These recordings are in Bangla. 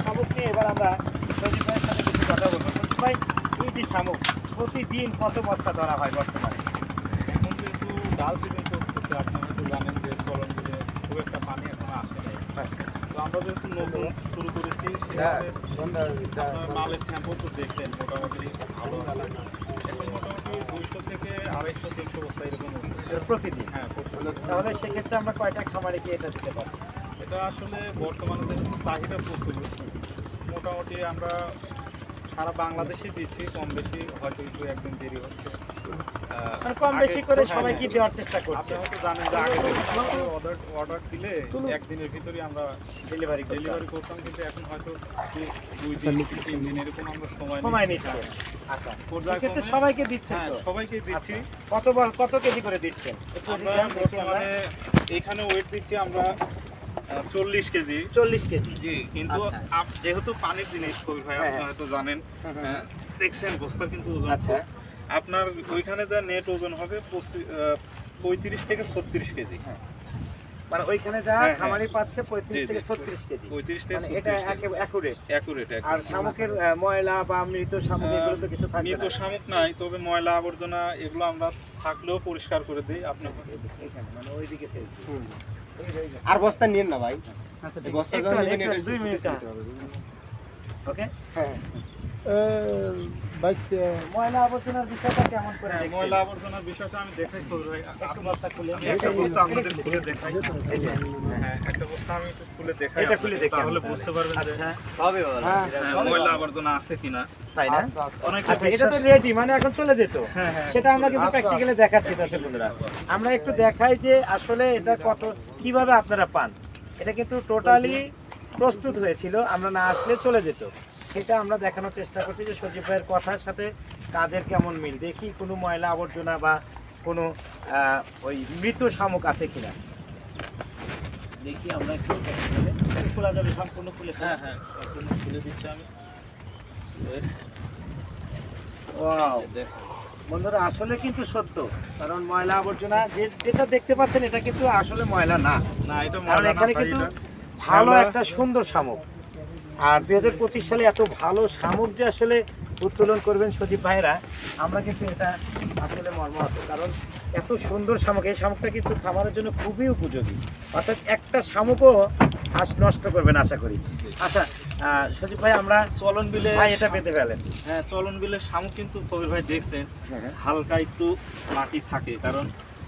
শামুক নিয়ে এবার আমরা সজীব ভাইয়ের সাথে কিছু কথা বলবো। সজীব ভাই, এই যে শামুক প্রতিদিন কত বস্তা ধরা হয় বর্তমানে? এখন যেহেতু ডাল সিজন চলতেছে, আপনারা তো জানেন যে চলন বিলে খুব একটা পানি এখন আসে নাই। তো আমরা যেহেতু নতুন শুরু করেছি, সেভাবে আপনার মালের স্যাম্পল তো দেখলেন মোটামুটি ভালো আছে। এখন মোটামুটি 200 থেকে 250-300 বস্তা এরকম হচ্ছে প্রতিদিন? হ্যাঁ প্রতিদিন। তাহলে সেক্ষেত্রে আমরা কয়টা খামারে কি এটা দিতে পারছি? এটা আসলে বর্তমানে যেহেতু চাহিদা প্রচুর, মোটামুটি আমরা সারা বাংলাদেশে দিচ্ছি, কম বেশি হয়তো একটু একদিন দেরি হচ্ছে। মানে কম বেশি করে সবাই কি দেওয়ার চেষ্টা করছে? আপনি হয়তো জানেন যে আগে অর্ডার দিলে একদিনের ভিতরেই আমরা ডেলিভারি করতাম, কিন্তু এখন হয়তো 2 দিন 3 দিন এরকম আমরা সময় নিচ্ছে। আচ্ছা, পর্যায়ক্রমে সেক্ষেত্রে সবাইকে দিচ্ছেন হ্যাঁ তো? সবাইকে দিচ্ছি। কত কেজি করে দিচ্ছেন? আমরা বর্তমানে এখানে ওয়েট দিচ্ছি আমরা 40 কেজি। 40 কেজি? জি, কিন্তু আচ্ছা। যেহেতু পানির জিনিস কবির ভাই, আপনি হয়তো জানেন, দেখছেন বস্তার কিন্তু ওজন আচ্ছা। আপনার ওইখানে যা নেট ওজন হবে 35 থেকে 36 কেজি। মানে ওইখানে যা হ্যাঁ, খামারি পাচ্ছে জি, 35 থেকে জি। 36 কেজি। 35 থেকে মানে 36 এটা কেজি। অ্যাকুরেট। আর অ্যাকুরেট। শামুকের ময়লা বা মৃত শামুক এগুলো তো কিছু থাকবে মৃত না? শামুক নাই, তবে ময়লা আবর্জনা এগুলো আমরা থাকলেও পরিষ্কার করে দিই। আপনি এখানে মানে ওইদিকে ফেলছি। আর বস্তা নিয়েন না ভাই। আচ্ছা, এই বস্তা যখন নেবেন এটা 2 মিনিট। ওকে। হ্যাঁ ময়লা আবর্জনার বিষয়টা কেমন করে দেখছেন? ময়লা আবর্জনার বিষয়টা আমি দেখাই কবির ভাই। একটু বস্তা খুলে আমি একটা বস্তা আপনাদের খুলে দেখাই। হ্যাঁ, একটা বস্তা আমি একটু খুলে দেখাই। এটা খুলে দেখান তাহলে বুঝতে পারবেন যে আচ্ছা, হবে হ্যাঁ, ময়লা আবর্জনা আছে কিনা। তাই না? অনেকে আচ্ছা, এটা তো রেডি, মানে এখন চলে যেত। হ্যাঁ, সেটা আমরা কিন্তু প্র্যাকটিক্যালি দেখাচ্ছি দর্শক বন্ধুরা। আমরা একটু দেখাই যে আসলে এটা কিভাবে আপনারা পান। এটা কিন্তু টোটালি প্রস্তুত হয়েছিল, আমরা না আসলে চলে যেত। সেটা আমরা দেখানোর চেষ্টা করছি যে সজীব ভাইয়ের কথার সাথে কাজের কেমন মিল। দেখি কোনো ময়লা আবর্জনা বা কোনো ওই মৃত শামুক আছে কিনা দেখি আমরা একটু খোলা যাবে, সম্পূর্ণ খুলে। হ্যাঁ, সম্পূর্ণ খুলে দিচ্ছি আমি। ওয়াও, বন্ধুরা আসলে কিন্তু সত্য, কারণ ময়লা আবর্জনা যেটা দেখতে পাচ্ছেন এটা কিন্তু আসলে ময়লা না। না, এটা কারণ ময়লা না এখানে ভাই, কিন্তু এটা ভালো শ্যাওলা। একটা সুন্দর শামুক। আর 2025 সালে এত ভালো শামুক যে আসলে উত্তোলন করবেন সজীব ভাইরা, আমরা কিন্তু এটা আসলে মর্মাহত। কারণ এত সুন্দর শামুক, এই শামুকটা কিন্তু খাবারের জন্য খুবই উপযোগী। অর্থাৎ একটা শামুকও নষ্ট করবেন আশা করি। আচ্ছা সজীব ভাই, আমরা চলন বিলে ভাই এটা পেতে ফেলেন। হ্যাঁ, চলন বিলে শামুক কিন্তু কবির ভাই দেখছেন হালকা একটু মাটি থাকে, কারণ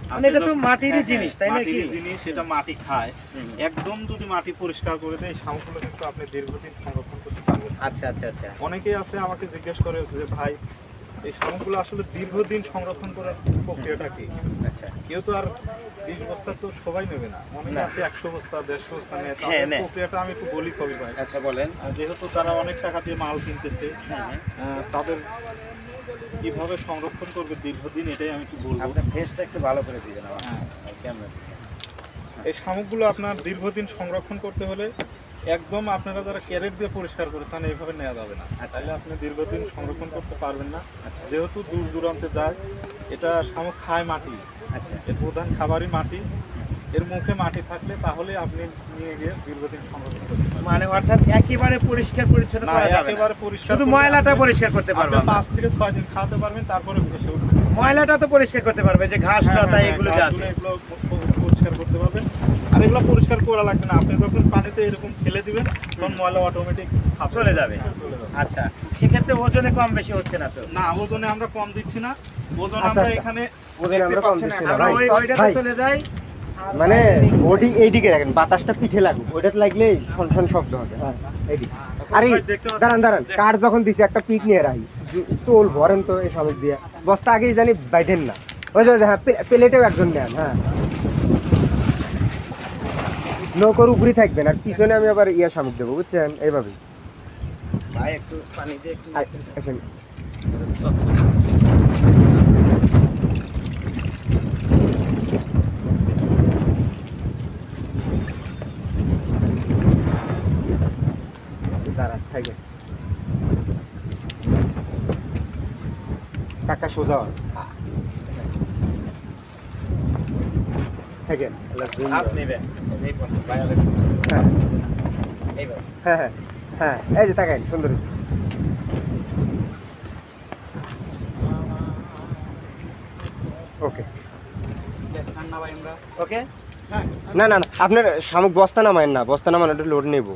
মানে এটা তো মাটিরই জিনিস, তাই না কি? মাটির জিনিস, এটা মাটি খায়। একদম যদি মাটি পরিষ্কার করে দেয়, শামুকগুলো কিন্তু আপনি দীর্ঘদিন সংরক্ষণ করতে পারবেন। আচ্ছা আচ্ছা আচ্ছা। অনেকেই আছে আমাকে জিজ্ঞেস করে যে ভাই, এই শামুকগুলো আসলে দীর্ঘদিন সংরক্ষণ করার প্রক্রিয়াটা কি? আচ্ছা, কেউ তো আর 20 বস্তা তো সবাই নেবে না, অনেকে না। আছে 100 বস্তা 150 বস্তা নেয়। হ্যাঁ, তাদের নেয়। প্রক্রিয়াটা আমি একটু বলি কবির ভাই। আচ্ছা বলেন। যেহেতু তারা অনেক টাকা দিয়ে মাল কিনতেছে, তাদের কিভাবে সংরক্ষণ করবে দীর্ঘদিন, এটাই আমি একটু বলবো। আপনার ফেসটা একটু ভালো করে দিবেন আমার ক্যামেরা। এই শামুকগুলো আপনার দীর্ঘদিন সংরক্ষণ করতে হলে একদম আপনারা যারা ক্যারেট দিয়ে পরিষ্কার করে চান, এইভাবে নেওয়া যাবে না। আচ্ছা। তাহলে আপনি দীর্ঘদিন সংরক্ষণ করতে পারবেন না। আচ্ছা যেহেতু দূর দূরান্তে যায়, এটা শামুক খায় মাটি, আচ্ছা। এর প্রধান খাবারই মাটি। এর মুখে মাটি থাকলে তাহলে আপনি নিয়ে গিয়ে দীর্ঘদিন সংরক্ষণ করতে পারবেন। মানে অর্থাৎ একেবারে পরিষ্কার পরিচ্ছন্ন না, করা যাবে না। একেবারে পরিষ্কার শুধু করলে ময়লাটা আপনি- পরিষ্কার করতে পারবে। আপনি 5 থেকে 6 দিন খাওয়াতে পারবেন, তারপরে ভেসে উঠবে। ময়লাটা তো পরিষ্কার করতে পারবে, যে ঘাস লতা এগুলো যা আছে। এগুলো পরিষ্কার করতে পারবেন। আর এগুলো পরিষ্কার করা লাগবে না, আপনি যখন পানিতে এরকম ফেলে দিবেন তখন ময়লা অটোমেটিক চলে যাবে। আচ্ছা, সেক্ষেত্রে ওজনে কম বেশি হচ্ছে না তো? না, ওজনে আমরা কম দিচ্ছি না। ওজন আচ্ছা, আমরা আচ্ছা। এখানে ওদের আমরা কম দিচ্ছি না আমরা ভাই। ওইটাতে ভাই, চলে যাই। মানে ওটি এইদিকে রাখেন, বাতাসটা পিঠে লাগুক, ওইটাতে লাগলে ছন শব্দ হবে। হ্যাঁ এইদিকে। আরে দেখতে পাচ্ছেন? দাঁড়ান কাঠ যখন দিছি একটা পিক নিয়ে রাখি, চোল ভরেন তো এই শামুক দিয়ে, বস্তা আগেই জানি বাইধেন না। ওই যে হ্যাঁ, প্লেটেও একজন নেন। হ্যাঁ, নৌকোর উপরই থাকবেন, আর পিছনে আমি আবার শামুক দেবো, বুঝছেন? এইভাবেই ভাই একটু পানি দিয়ে একটু আসেন। দাঁড়ান থাকবেন কাকা, সোজা হন। থাকেন। হাত নেবেন এই পর্যন্ত, ভাই আগে হ্যাঁ এইবার। হ্যাঁ হ্যাঁ হ্যাঁ এই যে তাকাই সুন্দর হয়েছে। ওকে ঠান্ডা ভাই আমরা ওকে না না না আপনার শামুক বস্তা নামায়েন না, বস্তা নামান একটু লোড নেব।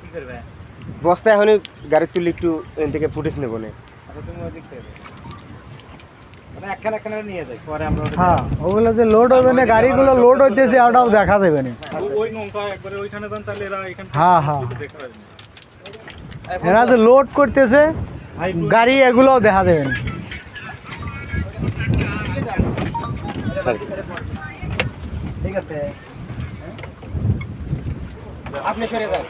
কি করবে? বস্তা এখনই গাড়ি তুলে একটু এখান থেকে ফুটেজ নেবো না। আচ্ছা তুমি ওই দিক থেকে মানে একখানা একখানা নিয়ে যাই, পরে আমরা ওটা হ্যাঁ ওগুলো যে লোড হবে না, গাড়িগুলো লোড হইতেছে ওটাও দেখা যাবে না। ওই নৌকা একবারে ওইখানে যান, তাহলে এরা এখান হ্যাঁ, হ্যাঁ। দেখতে পারবে না। এরা যে লোড করতেছে গাড়ি এগুলোও দেখা যাবে না। ঠিক আছে। আপনি সরে যান।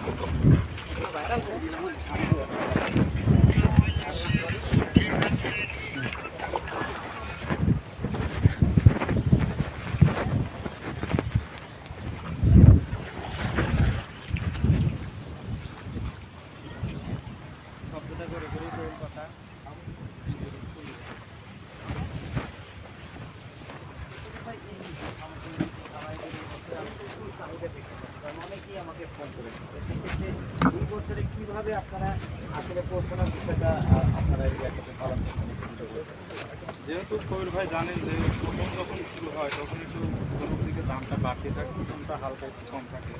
অনেকেই আমাকে ফোন করেছে, সেক্ষেত্রে 2 বছরে কিভাবে আপনারা আসলে পৌঁছানোর বিষয়টা আপনারা এই জায়গাতে পালন করছেন? যেহেতু শহীদ ভাই জানেন যে প্রথম যখন শুরু হয় তখন একটু গরুর দিকে দামটা বাড়তে থাকে, ওজনটা হালকা একটু কম থাকে।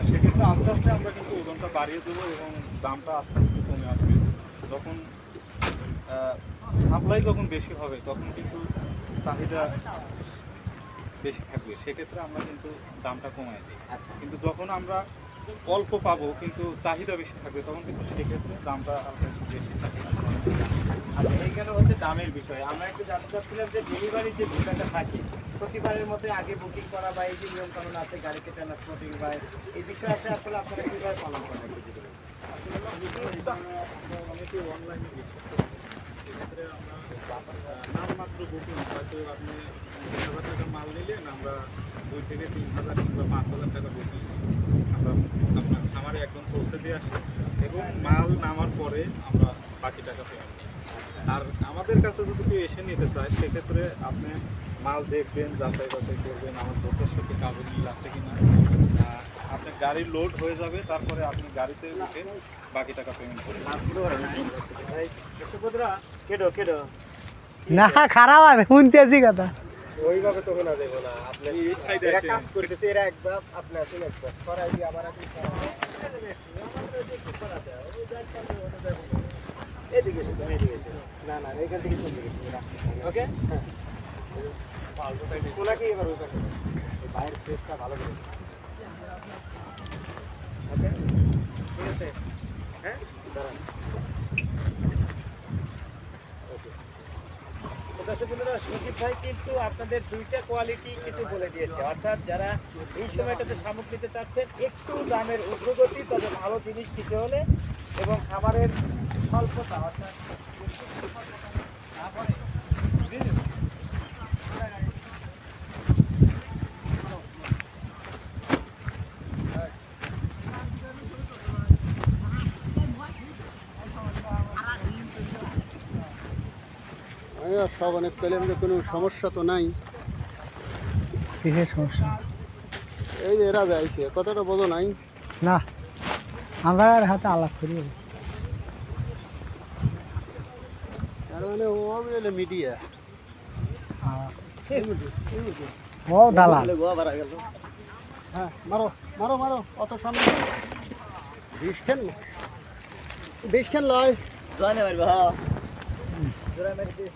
সেক্ষেত্রে আস্তে আস্তে আমরা কিন্তু ওজনটা বাড়িয়ে দেবো এবং দামটা আস্তে আস্তে কমে আসবে। যখন সাপ্লাই যখন বেশি হবে তখন কিন্তু চাহিদা বেশি থাকবে, সেক্ষেত্রে আমরা কিন্তু দামটা কমাই দিই। আচ্ছা, কিন্তু যখন আমরা অল্প পাবো কিন্তু চাহিদা বেশি থাকবে তখন কিন্তু সেক্ষেত্রে দামটা হালকা একটু বেশি থাকে। আচ্ছা এইখানে হচ্ছে দামের বিষয়। আমরা একটু জানতে চাচ্ছিলাম যে ডেলিভারির যে বিষয়টা থাকে প্রতিবারের মধ্যে আগে বুকিং করা বা এই যে নিয়ম কানুন আছে গাড়িকে ট্রান্সপোর্টিং বা এই বিষয়টা আসলে আপনারা কীভাবে পালন করেন? অনেকে অনলাইনে বিশ্বাস করে, সেক্ষেত্রে আমরা নামমাত্র বুকিং, হয়তো আপনি 10,000 টাকা মাল নিলেন, আমরা 2 থেকে 3,000 কিংবা 5,000 টাকা বুকিং আমরা আপনার খামারে একদম পৌঁছে দিয়ে আসি এবং মাল নামার পরে আমরা বাকি টাকা পেমেন্ট নিই। আর আমাদের কাছে যদি কেউ এসে নিতে চায় সেক্ষেত্রে আপনি মাল দেখবেন, যাচাই বাছাই করবেন, আমার দোকানের সাথে কাগজ মিল আছে কিনা। আপনার গাড়ি লোড হয়ে যাবে, তারপরে আপনি গাড়িতে উঠে বাকি টাকা পেমেন্ট করবেন। কেডো কেডো না খারাপ আছে, শুনতেছি কথা। ওইভাবে তো শোনা যাবে না। আপনি এই সাইডে এরা আসেন। কাজ করতেছে, এরা একবার আপনি আসেন একবার করাই দিয়ে আবার আসেন। এদিকে এসে এদিকে এসে না না এখান থেকে চলে গেছে ওকে। ওনাকে এবার ওই পাশে এই বাইরের প্রেসটা ভালো করে ওকে ঠিক আছে। হ্যাঁ দাঁড়ান। দর্শক বন্ধুরা, সুজিত ভাই কিন্তু আপনাদের 2টা কোয়ালিটি কিন্তু বলে দিয়েছে, অর্থাৎ যারা এই সময়টাতে শামুক নিতে চাচ্ছেন একটু দামের ঊর্ধ্বগতি, তবে ভালো জিনিস নিতে হলে এবং খাবারের স্বল্পতা অর্থাৎ সব অনেক পেলাম যে কোনো সমস্যা তো নাই। কিসের সমস্যা? এই যে এরা যাইছে কতটা বোঝো নাই। না আমরা আর হাতে আলাপ করি। তার মানে ও হলো মিডিয়া। ও দালাল। হ্যাঁ মারো মারো মারো, অত সামনে বিষ খেন লয়। জয় না মারবা জোড়া মেরে